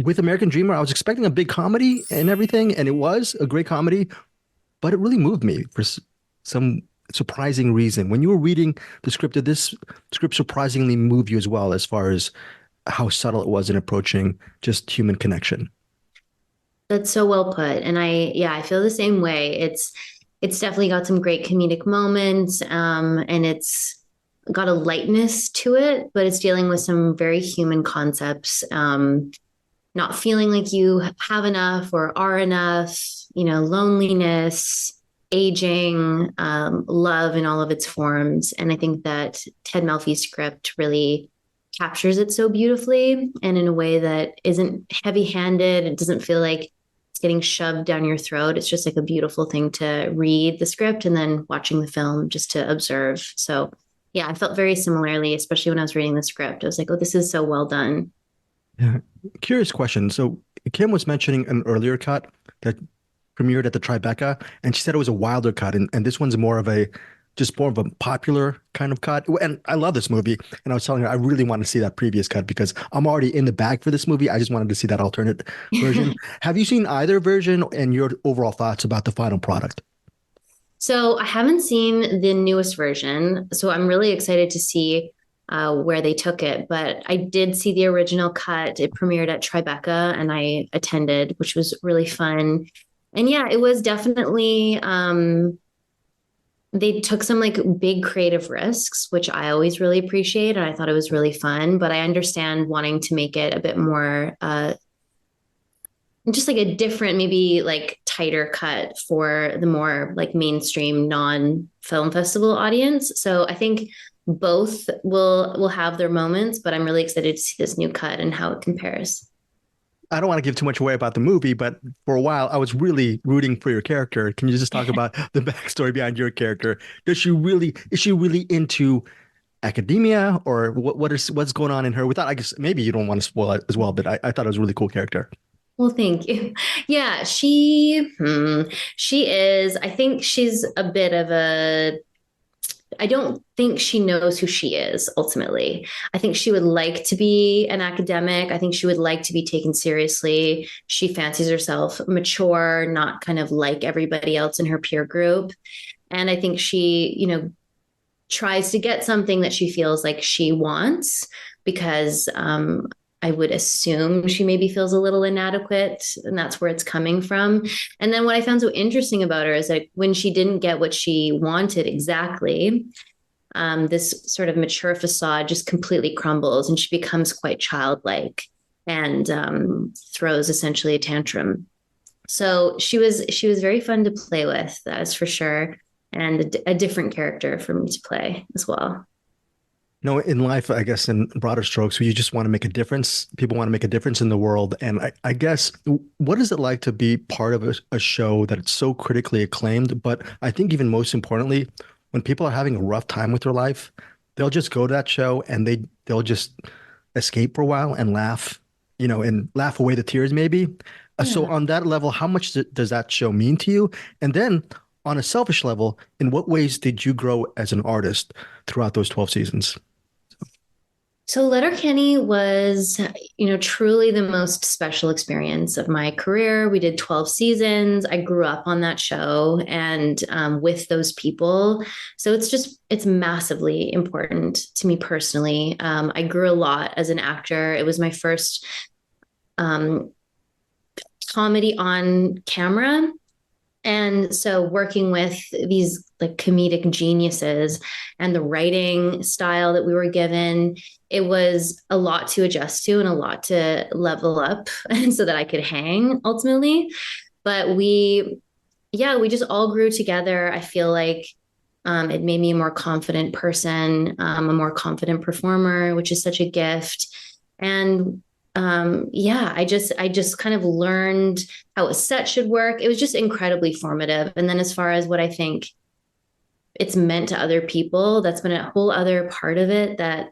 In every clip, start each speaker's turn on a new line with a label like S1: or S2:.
S1: with American Dreamer, I was expecting a big comedy and everything, and it was a great comedy, but it really moved me for some surprising reason. When you were reading the script, did this script surprisingly move you as well, as far as how subtle it was in approaching just human connection?
S2: That's so well put. And yeah, I feel the same way. It's definitely got some great comedic moments, and it's got a lightness to it, but it's dealing with some very human concepts. Not feeling like you have enough or are enough, loneliness, aging, love in all of its forms. And I think that Ted Melfi's script really captures it so beautifully and in a way that isn't heavy handed. It doesn't feel like it's getting shoved down your throat. It's just like a beautiful thing to read the script and then watching the film just to observe. So, yeah, I felt very similarly, especially when I was reading the script. I was like, oh, this is so well done.
S1: Yeah. Curious question. So Kim was mentioning an earlier cut that premiered at the Tribeca, and she said it was a wilder cut, and this one's more of a just more of a popular kind of cut. And I love this movie, and I was telling her I really want to see that previous cut because I'm already in the bag for this movie. I just wanted to see that alternate version. Have you seen either version, and your overall thoughts about the final product?
S2: So I haven't seen the newest version, so I'm really excited to see where they took it. But I did see the original cut. It premiered at Tribeca, and I attended, which was really fun. And yeah, it was definitely they took some like big creative risks, which I always really appreciate, and I thought it was really fun. But I understand wanting to make it a bit more just like a different, maybe like tighter cut for the more like mainstream non-film festival audience. So I think both will have their moments, but I'm really excited to see this new cut and how it compares.
S1: I don't want to give too much away about the movie, but for a while I was really rooting for your character. Can you just talk about the backstory behind your character? Is she really into academia, or what's going on in her? Without, I guess maybe you don't want to spoil it as well, but I thought it was a really cool character.
S2: Well, thank you. Yeah, she is. I think she's a bit of a I don't think she knows who she is ultimately. I think she would like to be an academic. I think she would like to be taken seriously. She fancies herself mature, not kind of like everybody else in her peer group. And I think she, tries to get something that she feels like she wants because I would assume she maybe feels a little inadequate, and that's where it's coming from. And then what I found so interesting about her is that when she didn't get what she wanted exactly, this sort of mature facade just completely crumbles, and she becomes quite childlike and throws essentially a tantrum. So she was very fun to play with, that's for sure, and a different character for me to play as well.
S1: No, in life, I guess in broader strokes, you just want to make a difference. People want to make a difference in the world. And I guess, what is it like to be part of a show that it's so critically acclaimed? But I think even most importantly, when people are having a rough time with their life, they'll just go to that show and they'll just escape for a while and laugh, and laugh away the tears maybe. So
S2: Yeah.
S1: on that level, how much does that show mean to you? And then on a selfish level, in what ways did you grow as an artist throughout those 12 seasons?
S2: So Letterkenny was, truly the most special experience of my career. We did 12 seasons. I grew up on that show and with those people. So it's massively important to me personally. I grew a lot as an actor. It was my first um, comedy on camera. And so working with these like comedic geniuses and the writing style that we were given, it was a lot to adjust to and a lot to level up and so that I could hang ultimately. But yeah, we just all grew together. I feel like it made me a more confident person, a more confident performer, which is such a gift. And yeah, I just kind of learned how a set should work. It was just incredibly formative. And then as far as what I think it's meant to other people, that's been a whole other part of it that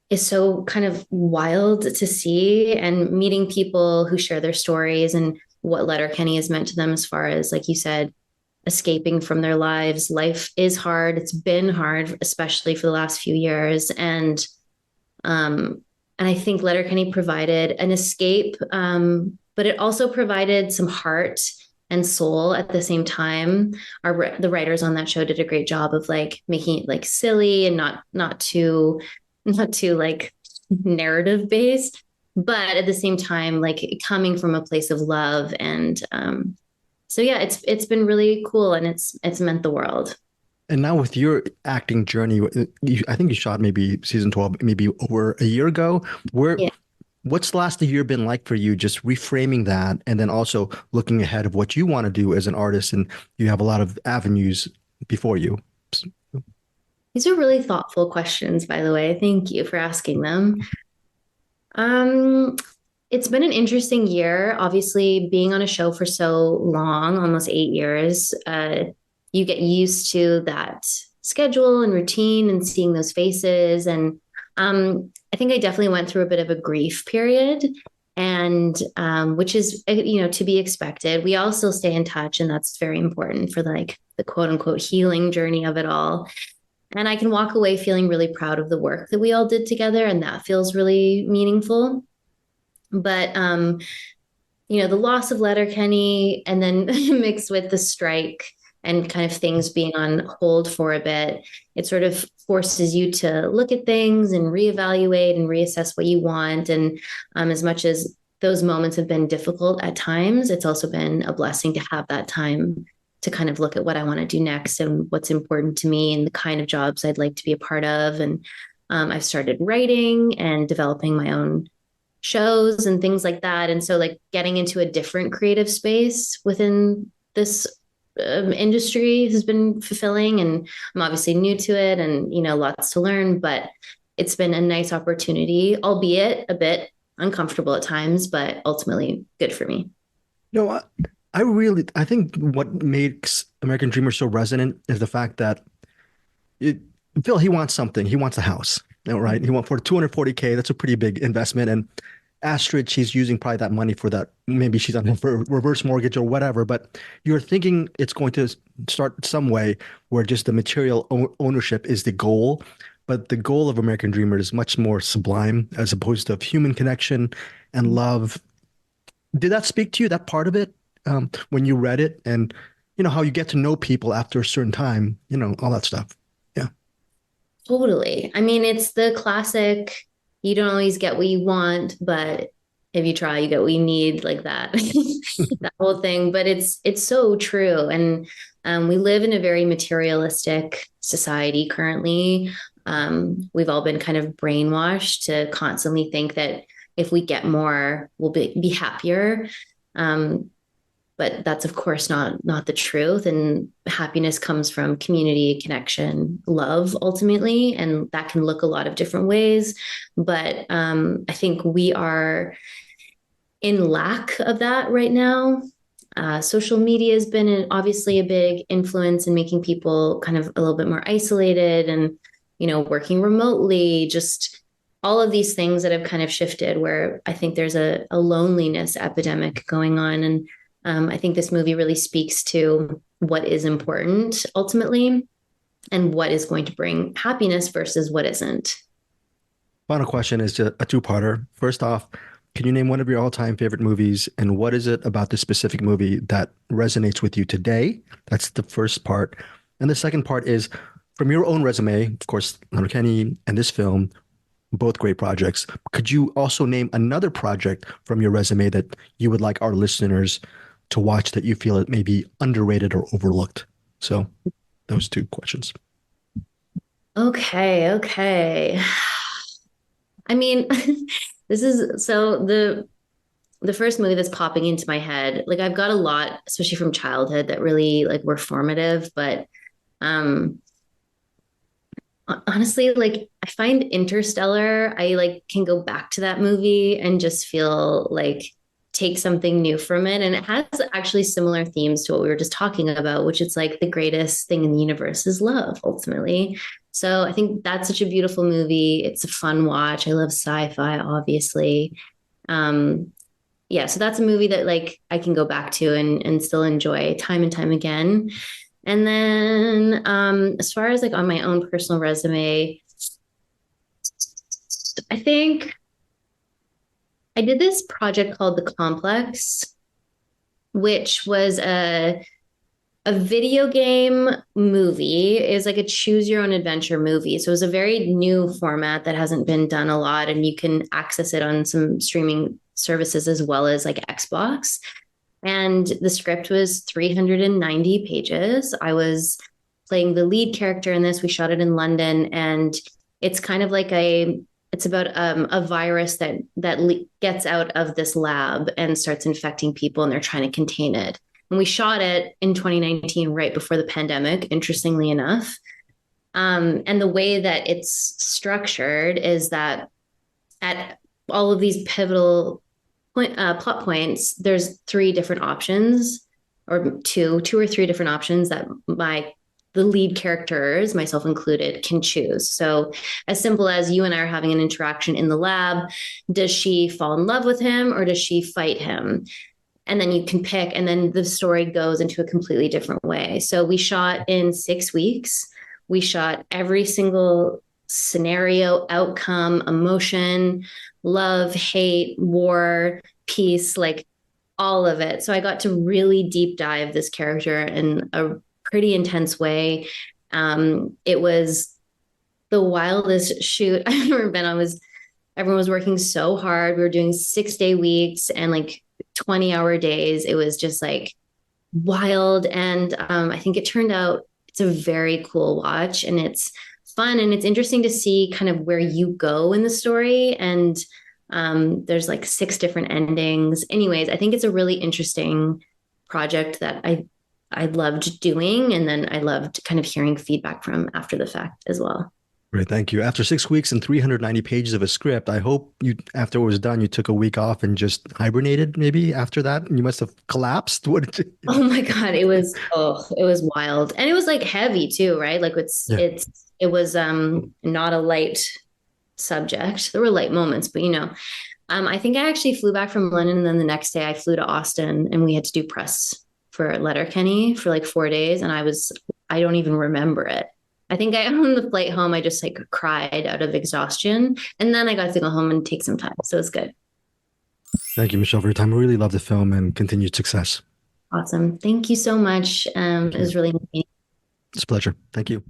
S2: is so kind of wild to see, and meeting people who share their stories and what Letterkenny has meant to them as far as, like you said, escaping from their lives. Life is hard. It's been hard, especially for the last few years. And um, And I think Letterkenny provided an escape, but it also provided some heart and soul at the same time. The writers on that show did a great job of like making it like silly and not too like narrative based, but at the same time like coming from a place of love. And so yeah, it's been really cool, and it's meant the world.
S1: And now with your acting journey, I think you shot maybe season 12, maybe over a year ago. Where,
S2: Yeah.
S1: what's the last year been like for you? Just reframing that, and then also looking ahead of what you want to do as an artist, and you have a lot of avenues before you.
S2: These are really thoughtful questions, by the way. Thank you for asking them. Um, it's been an interesting year. Obviously, being on a show for so long, almost 8 years, you get used to that schedule and routine and seeing those faces. And I think I definitely went through a bit of a grief period, and which is to be expected. We all still stay in touch, and that's very important for like the quote unquote healing journey of it all. And I can walk away feeling really proud of the work that we all did together, and that feels really meaningful. But the loss of Letterkenny, and then mixed with the strike and kind of things being on hold for a bit, it sort of forces you to look at things and reevaluate and reassess what you want. And as much as those moments have been difficult at times, it's also been a blessing to have that time to kind of look at what I want to do next and what's important to me and the kind of jobs I'd like to be a part of. And I've started writing and developing my own shows and things like that. And so, like, getting into a different creative space within this industry has been fulfilling. And I'm obviously new to it, and, lots to learn, but it's been a nice opportunity, albeit a bit uncomfortable at times, but ultimately good for me.
S1: No, I think what makes American Dreamer so resonant is the fact that it, Phil, he wants something. He wants a house, right? He wants for 240K. That's a pretty big investment. And Astrid, she's using probably that money for that. Maybe she's on for reverse mortgage or whatever. But you're thinking it's going to start some way where just the material ownership is the goal. But the goal of American Dreamer is much more sublime as opposed to human connection and love. Did that speak to you, that part of it, when you read it? And how you get to know people after a certain time, all that stuff. Yeah.
S2: Totally. I mean, it's the classic, you don't always get what you want, but if you try, you get what you need, like that, that whole thing. But it's so true. And we live in a very materialistic society currently. We've all been kind of brainwashed to constantly think that if we get more, we'll be happier. But that's of course not the truth. And happiness comes from community, connection, love, ultimately, and that can look a lot of different ways. But I think we are in lack of that right now. Social media has been obviously a big influence in making people kind of a little bit more isolated, and working remotely, just all of these things that have kind of shifted, where I think there's a loneliness epidemic going on. And I think this movie really speaks to what is important ultimately and what is going to bring happiness versus what isn't.
S1: Final question is just a two-parter. First off, can you name one of your all-time favorite movies, and what is it about this specific movie that resonates with you today? That's the first part. And the second part is, from your own resume, of course, Letterkenny and this film, both great projects. Could you also name another project from your resume that you would like our listeners to watch that you feel it may be underrated or overlooked? So those two questions.
S2: Okay. I mean, this is so the first movie that's popping into my head. Like, I've got a lot, especially from childhood, that really like were formative, but um honestly, like, I find Interstellar, I like can go back to that movie and just feel like take something new from it. And it has actually similar themes to what we were just talking about, which is like the greatest thing in the universe is love, ultimately. So I think that's such a beautiful movie. It's a fun watch. I love sci-fi, obviously. Um, yeah, so that's a movie that like I can go back to and still enjoy time and time again. And then as far as like on my own personal resume, I think I did this project called The Complex, which was a video game movie. It was like a choose your own adventure movie. So it was a very new format that hasn't been done a lot, and you can access it on some streaming services as well as like Xbox. And the script was 390 pages. I was playing the lead character in this. We shot it in London, and it's kind of like it's about a virus that gets out of this lab and starts infecting people, and they're trying to contain it. And we shot it in 2019, right before the pandemic, interestingly enough. And the way that it's structured is that at all of these pivotal plot points, there's three different options, or two or three different options that the lead characters, myself included, can choose. So as simple as you and I are having an interaction in the lab, does she fall in love with him or does she fight him? And then you can pick, and then the story goes into a completely different way. So we shot in 6 weeks. We shot every single scenario, outcome, emotion, love, hate, war, peace, like all of it. So I got to really deep dive this character in a pretty intense way. It was the wildest shoot I've ever been on. Everyone was working so hard. We were doing 6-day weeks and like 20-hour days. It was just like wild. And I think it turned out it's a very cool watch, and it's fun, and it's interesting to see kind of where you go in the story. And there's like 6 different endings. Anyways, I think it's a really interesting project that I loved doing. And then I loved kind of hearing feedback from after the fact as well.
S1: Great, thank you. After 6 weeks and 390 pages of a script, I hope you, after it was done, you took a week off and just hibernated. Maybe after that, you must have collapsed. What did you?
S2: Oh my God, it was wild. And it was like heavy too, right? Like
S1: Yeah,
S2: it was not a light subject. There were light moments, but I think I actually flew back from London, and then the next day I flew to Austin, and we had to do press for Letterkenny for like 4 days, and I don't even remember it. I think on the flight home, I just like cried out of exhaustion. And then I got to go home and take some time. So it's good.
S1: thank you, Michelle, for your time. I really love the film and continued success.
S2: Awesome. Thank you so much.
S1: Thank
S2: It was
S1: you.
S2: really nice.
S1: It's a pleasure. Thank you.